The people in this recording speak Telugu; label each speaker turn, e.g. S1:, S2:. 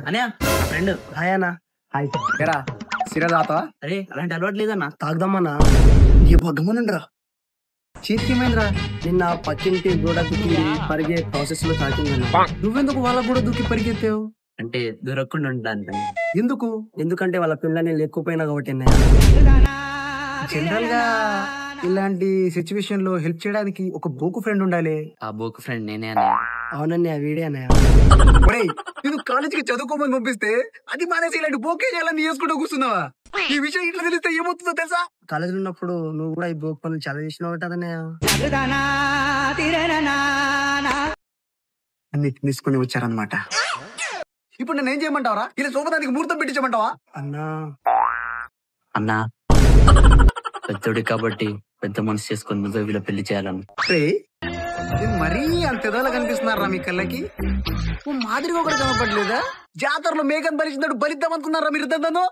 S1: అనే ఫ్రెండ్
S2: హాయ్ అన్న.
S3: హాయ్ ఎరా సిరా తాతావా?
S1: అరే అలాంటి అలవాటు లేదన్నా.
S2: తాగుదామన్నా.
S3: ఏ గమనుండ్రా చేతికి ఏమైందిరా?
S2: నిన్న పక్కింటి గోడ దుక్కి పరిగే ప్రాసెస్ లో తాకిందన్న.
S3: నువ్వెందుకు వాళ్ళ కూడా దూకి పరిగెత్తావు?
S1: అంటే దొరకకుండా ఉంటాను.
S3: ఎందుకు?
S2: ఎందుకంటే వాళ్ళ పిల్లని లేకపోయినా కాబట్టి
S3: జనరల్ గా ఇలాంటి సిచ్యువేషన్ లో హెల్ప్ చేయడానికి ఒక బోకు ఫ్రెండ్ ఉండాలి.
S1: ఆ బోకు ఫ్రెండ్ నేనే అన్నయ్య.
S2: అవునన్నయ్య, వీడే అన్నయ్య.
S3: ఒరేయ్, నేను కాలేజీకి చదువుకోమని పంపిస్తే అది మానేసి ఇలాంటి బోకే చేయాలని చేసుకుంటూ కూర్చున్నావా? ఈ విషయం ఇట్లా తెలిస్తే ఏమవుతుందో తెలుసా?
S2: కాలేజీలో ఉన్నప్పుడు నువ్వు కూడా ఈ బోక్ పనులు చాలా చేసినావు అన్నయ్య.
S3: అన్ని తీసుకుని వచ్చారనమాట. ఇప్పుడు నేను ఏం చేయమంటావరా? ఇలా శోభనానికి ముహూర్తం పెట్టించమంటావా?
S2: అన్నా
S1: అన్నా పెద్దోడి కాబట్టి పెద్ద మనసు చేసుకొని నువ్వే వీళ్ళ పెళ్లి చేయాలను.
S3: నేను మరీ అంత ఎదలా కనిపిస్తున్నారా మీ కళ్ళకి? ఓ మాదిరిగా ఒకటి కనపడలేదా? జాతరలో మేఘం భరించినట్టు భరిద్దాం అనుకున్నారా మీరు ఇద్దరు?